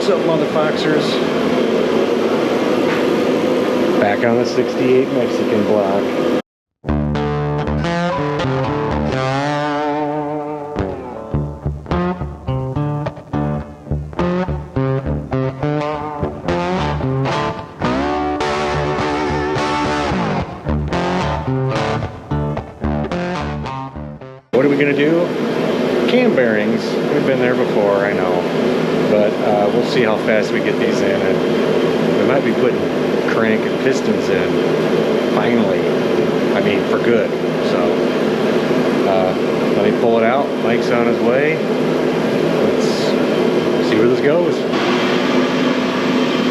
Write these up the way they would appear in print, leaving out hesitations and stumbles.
What's up, motherfoxers? Back on the 68 Mexican block. What are we gonna do? Cam bearings. We've been there before, I know, but we'll see how fast we get these in, and we might be putting crank and pistons in finally. I mean, for good. So let me pull it out. Mike's on his way. Let's see where this goes.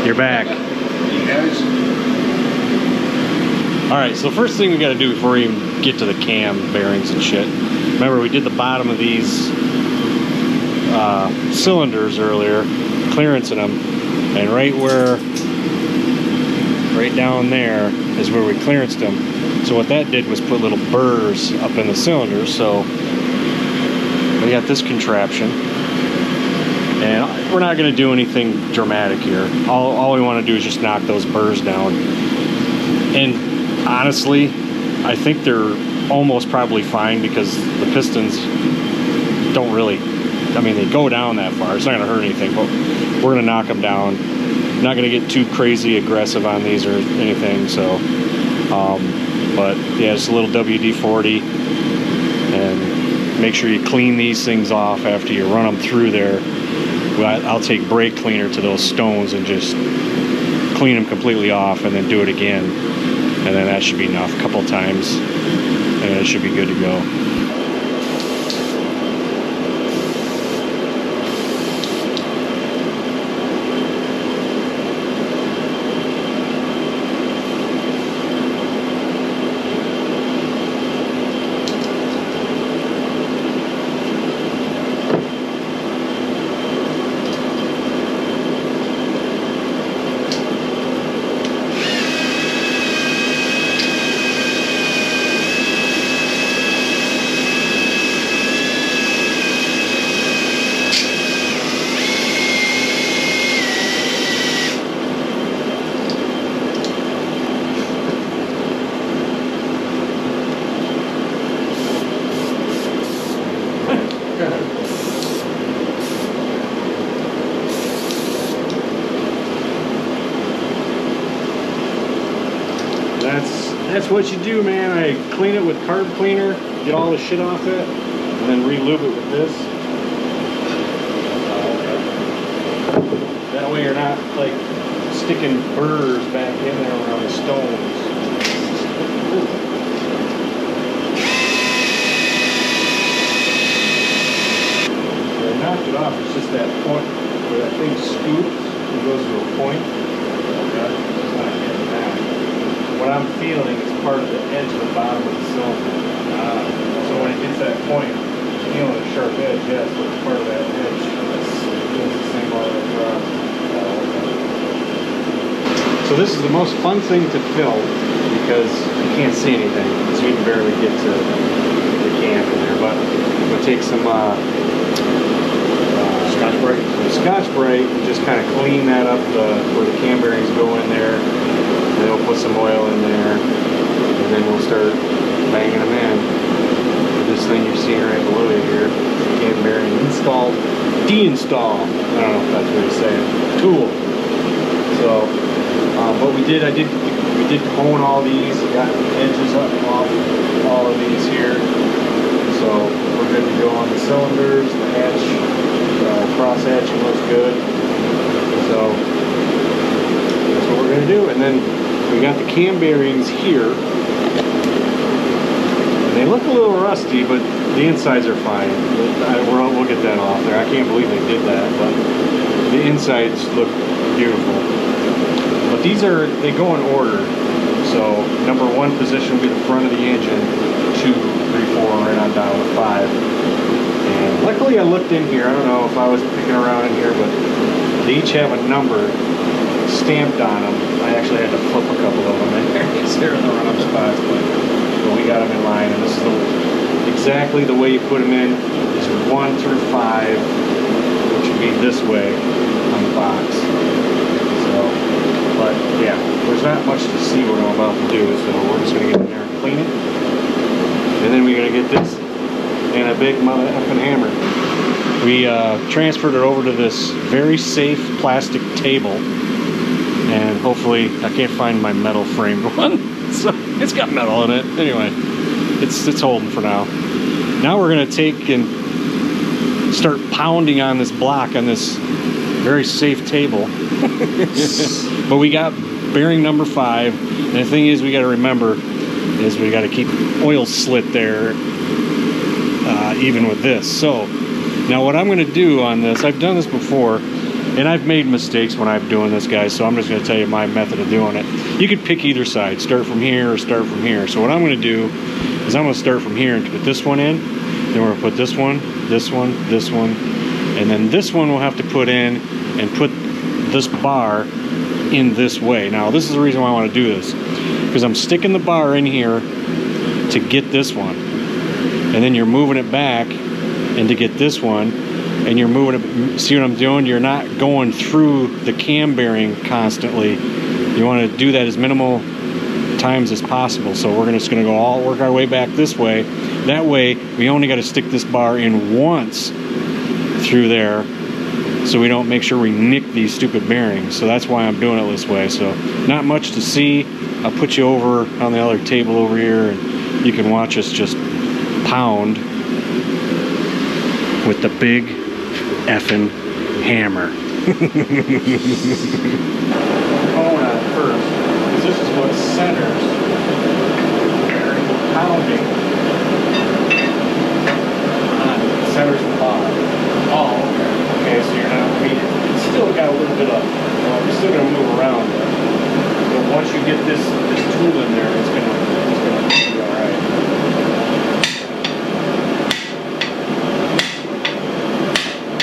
You're back. You guys. All right, so first thing we got to do before we even get to the cam bearings and shit, remember we did the bottom of these cylinders earlier, clearancing them, and right down there is where we clearanced them. So what that did was put little burrs up in the cylinders. So we got this contraption, and we're not going to do anything dramatic here. All we want to do is just knock those burrs down. And honestly, I think they're almost probably fine because the pistons don't really, I mean, they go down that far. It's not going to hurt anything, but we're going to knock them down. Not going to get too crazy aggressive on these or anything. So, but yeah, just a little WD-40, and make sure you clean these things off after you run them through there. I'll take brake cleaner to those stones and just clean them completely off, and then do it again. And then that should be enough a couple times, and it should be good to go. That's what you do, man. I clean it with carb cleaner, get all the shit off it, and then re-lube it with this. That way you're not like sticking burrs back in there around the stones. I knocked it off. It's just that point where that thing scoops and goes to a point. It's not getting back. What I'm feeling is part of the edge of the bottom of the cylinder. So when it hits that point, it's feeling a sharp edge, yes, but it's part of that edge. It's the same all the way across. So this is the most fun thing to fill because you can't see anything, so you can barely get to the cam in there. But we'll take some Scotch-Brite. Scotch-Brite and just kind of clean that up where the cam bearings go in there. Then we'll put some oil in there, and then we'll start banging them in. This thing you're seeing right below you here, cam bearing installed, deinstall. I don't know if that's what you say. Tool. So, but we did hone all these. We got edges up off all of these here. So we're good to go on the cylinders. The hatch, cross hatching looks good. So that's what we're gonna do, and then. We got the cam bearings here. And they look a little rusty, but the insides are fine. We'll get that off there. I can't believe they did that, but the insides look beautiful. But they go in order. So number 1 position will be the front of the engine, 2, 3, 4, right on down to 5. And luckily I looked in here. I don't know if I was picking around in here, but they each have a number stamped on them. I actually had to flip a couple of them in there because they're in the wrong spots, but we got them in line, and this is exactly the way you put them in is 1 through 5, which would be this way on the box. see what I'm about to do, so we're just gonna get in there and clean it. And then we gotta get this and a big mother effing hammer. We transferred it over to this very safe plastic table, and hopefully I can't find my metal framed one. So it's got metal in it. Anyway, it's holding for now. Now we're gonna take and start pounding on this block on this very safe table. But we got bearing number 5, and the thing is we got to remember is we got to keep oil slit there even with this. So now what I'm going to do on this, I've done this before and I've made mistakes when I'm doing this, guys, so I'm just going to tell you my method of doing it. You could pick either side, start from here or start from here. So what I'm going to do is I'm going to start from here and put this one in, then we're going to put this one, this one, this one, and then this one we'll have to put in and put this bar in this way. Now this is the reason why I want to do this, because I'm sticking the bar in here to get this one, and then you're moving it back and to get this one, and you're moving it. See what I'm doing? You're not going through the cam bearing constantly. You want to do that as minimal times as possible. So we're just going to go work our way back this way. That way we only got to stick this bar in once through there, so we don't make sure we nick these stupid bearings. So that's why I'm doing it this way. So not much to see. I'll put you over on the other table over here, and you can watch us just pound with the big effing hammer. Going on first, because this is what centers pounding on centers the bottom. Oh, okay, so you're not, I mean, it's still got a little bit of, you're still going to move around, but once you get this tool in there, it's going to be all right.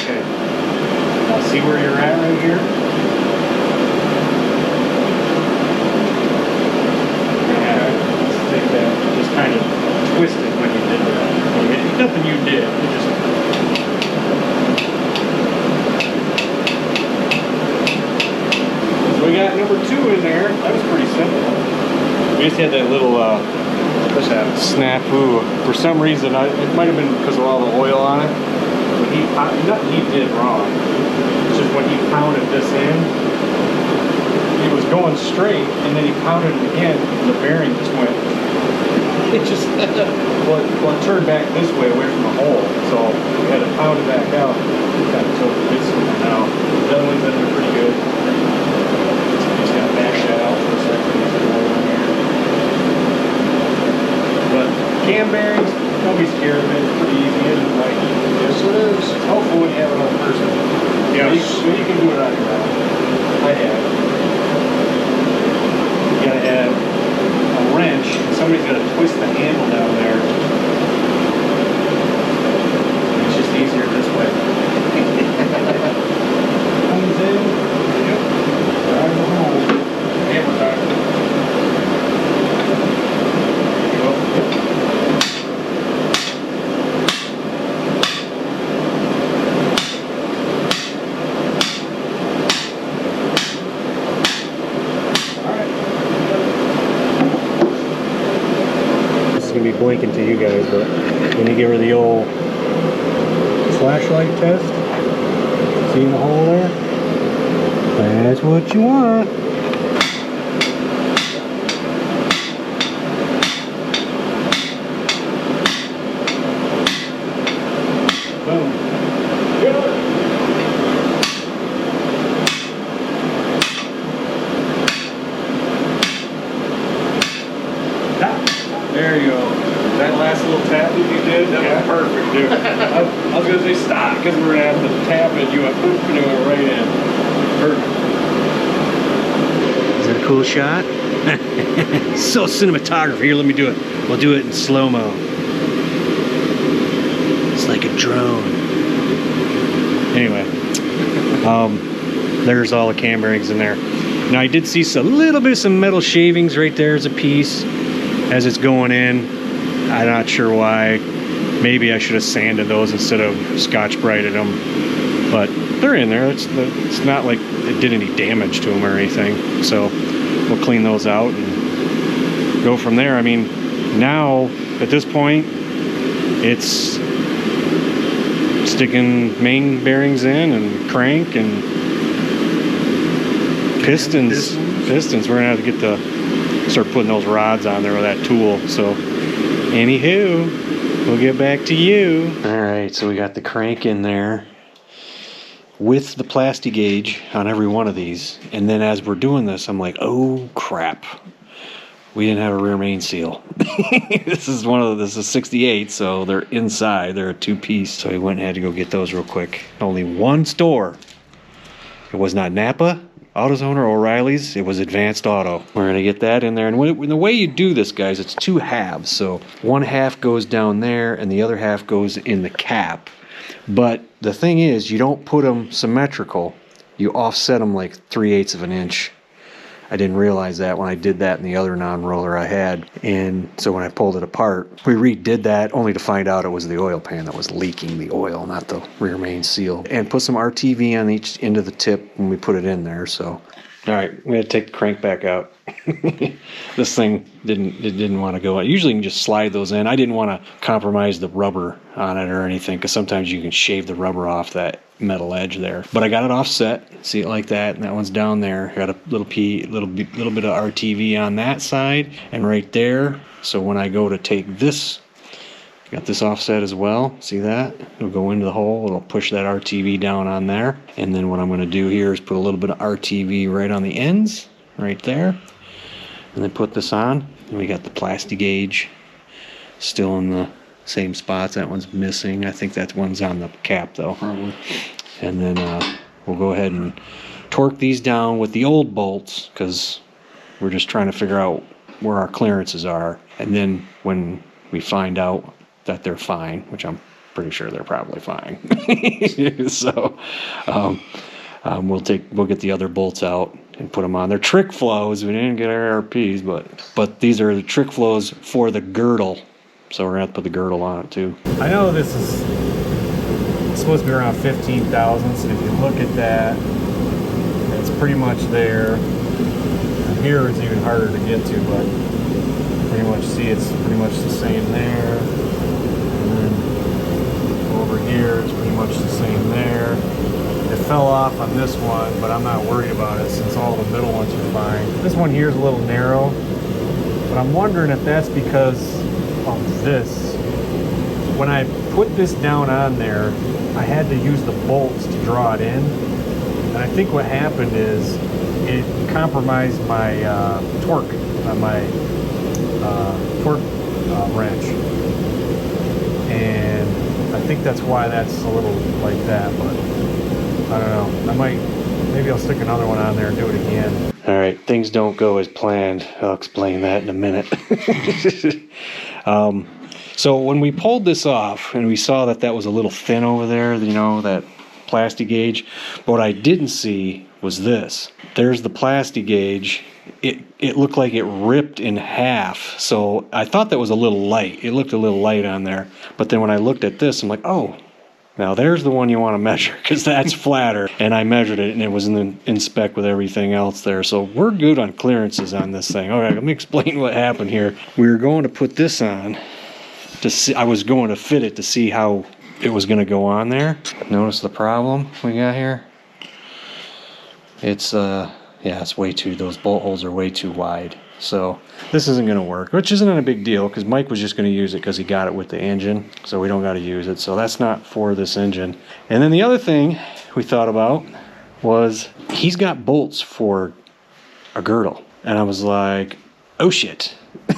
Okay, now see where you're at right here? Yeah, let's take that, just kind of twist it when you did that. Nothing you did, you just... We got number 2 in there. That was pretty simple. We just had that little snafu. For some reason, it might have been because of all the oil on it. But nothing he did wrong. It's just when he pounded this in, it was going straight, and then he pounded it again, and the bearing just went. It just well, it turned back this way away from the hole. So we had to pound it back out. Kind of tilted this one now. The other ones that are pretty good. Back that out for a second. But cam bearings, don't be scared of it. It's pretty easy, isn't it? Like, yes, it is. It's helpful when you have another person. Yes. You can do it on your own. I have. You gotta have a wrench, and somebody's gotta twist the handle down there. It's just easier this way. Comes in. Yep. Drive the hole. Hammer time. There you go. Alright. This is going to be blinking to you guys, but when you give her the old flashlight test, see the hole there? That's what you want. Boom. There you go. That last little tap that you did, that was perfect, dude. I was going to say stop because we were going to have to tap it. You went, boop, and it went right in. Perfect. Is that a cool shot? So cinematography. Here, let me do it. We'll do it in slow-mo. It's like a drone. Anyway, there's all the cam bearings in there. Now I did see a little bit of some metal shavings right there as a piece as it's going in. I'm not sure why. Maybe I should have sanded those instead of Scotch-Brighted them, but they're in there. It's not like it did any damage to them or anything. So we'll clean those out and go from there. I mean, now at this point, it's sticking main bearings in and crank and pistons. We're gonna have to get to start putting those rods on there with that tool. So, anywho, we'll get back to you. All right, so we got the crank in there with the plasti gauge on every one of these, and then as we're doing this, I'm like, oh crap, we didn't have a rear main seal. This is 68, so they're inside. They're a 2-piece, so we went and had to go get those real quick. Only one store. It was not Napa, AutoZone, or O'Reilly's. It was Advanced Auto. We're gonna get that in there, and the way you do this, guys, it's 2 halves. So one half goes down there, and the other half goes in the cap. But the thing is, you don't put them symmetrical. You offset them like 3/8 of an inch. I didn't realize that when I did that in the other non-roller I had. And so when I pulled it apart, we redid that only to find out it was the oil pan that was leaking the oil, not the rear main seal. And put some RTV on each end of the tip when we put it in there. So, all right, we had to take the crank back out. This thing didn't want to go out. Usually you can just slide those in. I didn't want to compromise the rubber on it or anything, because sometimes you can shave the rubber off that metal edge there. But I got it offset. See it like that, and that one's down there. Got a little bit of RTV on that side and right there. So when I go to take this, got this offset as well. See that? It'll go into the hole. It'll push that RTV down on there. And then what I'm going to do here is put a little bit of RTV right on the ends, right there. And then put this on. And we got the plasti gauge still in the same spots. That one's missing. I think that one's on the cap though. Probably. And then we'll go ahead and torque these down with the old bolts, because we're just trying to figure out where our clearances are. And then when we find out that they're fine, which I'm pretty sure they're probably fine. So we'll get the other bolts out and put them on. They're trick flows. We didn't get our ARPs, but these are the trick flows for the girdle. So we're gonna have to put the girdle on it too. I know this is supposed to be around 15,000. So if you look at that, it's pretty much there. And here it's even harder to get to, but pretty much see it's pretty much the same there. And then over here it's pretty much the same there. It fell off on this one, but I'm not worried about it since all the middle ones are fine. This one here is a little narrow, but I'm wondering if that's because of this. When I put this down on there, I had to use the bolts to draw it in. And I think what happened is it compromised my torque on my torque wrench. And I think that's why that's a little like that, but I don't know. Maybe I'll stick another one on there and do it again. All right, things don't go as planned. I'll explain that in a minute. So when we pulled this off and we saw that was a little thin over there, you know, that plasti gauge, but what I didn't see was this. There's the plasti gauge. It looked like it ripped in half. So I thought that was a little light. It looked a little light on there. But then when I looked at this, I'm like, oh, now there's the one you want to measure, because that's flatter. And I measured it, and it was in spec with everything else there. So we're good on clearances on this thing. All right, let me explain what happened here. We were going to put this on to see. I was going to fit it to see how it was going to go on there. Notice the problem we got here? It's it's way too, those bolt holes are way too wide. So this isn't going to work, which isn't a big deal, because Mike was just going to use it because he got it with the engine. So we don't got to use it. So that's not for this engine. And then the other thing we thought about was he's got bolts for a girdle. And I was like, oh shit.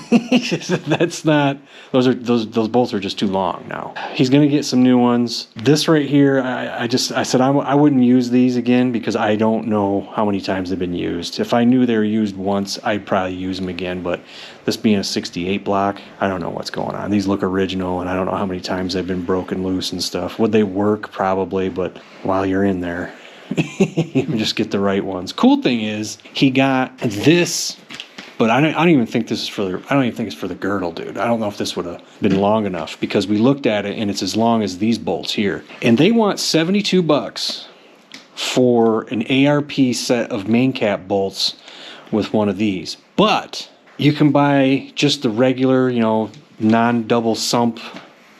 That's not, those bolts are just too long now. He's gonna get some new ones. This right here, I said I wouldn't use these again, because I don't know how many times they've been used. If I knew they were used once, I'd probably use them again, but this being a 68 block, I don't know what's going on. These look original, and I don't know how many times they've been broken loose and stuff. Would they work? Probably, but while you're in there, just get the right ones. Cool thing is, he got this. But I don't even think this is for the. I don't even think it's for the girdle, dude. I don't know if this would have been long enough, because we looked at it and it's as long as these bolts here, and they want $72 for an ARP set of main cap bolts with one of these. But You can buy just the regular, non-double sump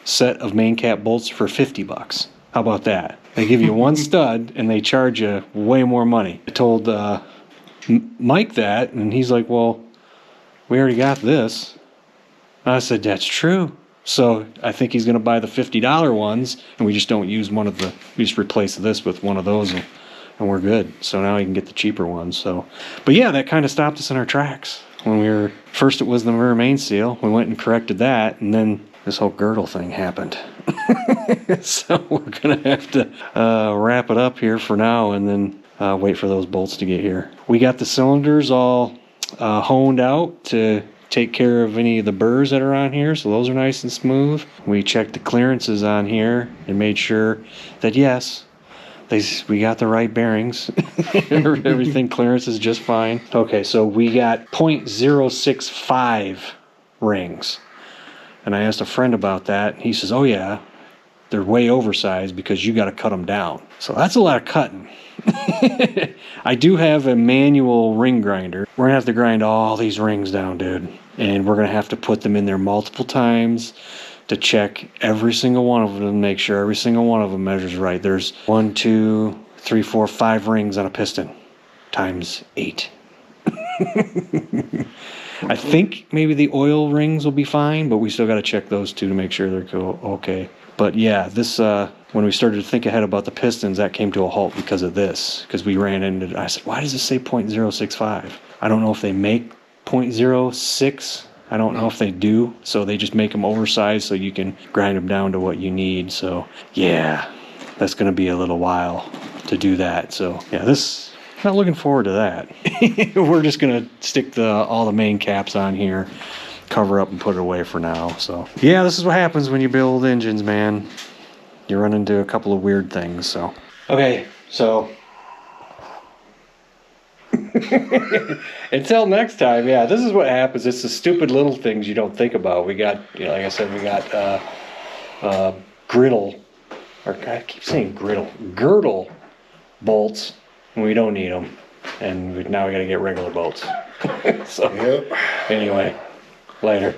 set of main cap bolts for $50. How about that? They give you one stud and they charge you way more money. I told Mike that, and he's like, well, we already got this. And I said, that's true. So I think he's going to buy the $50 ones, and we just don't use one of the, we just replace this with one of those, and we're good. So now he can get the cheaper ones. So, but yeah, that kind of stopped us in our tracks. When we were, first it was the mirror main seal. We went and corrected that, and then this whole girdle thing happened. So we're going to have to wrap it up here for now, and then wait for those bolts to get here. We got the cylinders all honed out to take care of any of the burrs that are on here, so those are nice and smooth. We checked the clearances on here and made sure that yes, we got the right bearings. Everything clearance is just fine. Okay, so we got 0.065 rings. And I asked a friend about that. He says, oh yeah, they're way oversized because you got to cut them down. So that's a lot of cutting. I do have a manual ring grinder. We're going to have to grind all these rings down, dude. And we're going to have to put them in there multiple times to check every single one of them and make sure every single one of them measures right. There's 1, 2, 3, 4, 5 rings on a piston times 8. I think maybe the oil rings will be fine, but we still got to check those two to make sure they're okay. But yeah, this when we started to think ahead about the pistons, that came to a halt because of this. Because we ran into it. I said, why does it say 0.065? I don't know if they make 0.06. I don't know if they do. So they just make them oversized so you can grind them down to what you need. So yeah, that's going to be a little while to do that. So yeah, not looking forward to that. We're just going to stick all the main caps on here, cover up and put it away for now. So yeah, this is what happens when you build engines, man. You run into a couple of weird things. So okay, so until next time, yeah, this is what happens. It's the stupid little things you don't think about. We got, like I said, we got griddle, or I keep saying girdle bolts. We don't need them, and now we got to get regular bolts. So, yep. Anyway, later.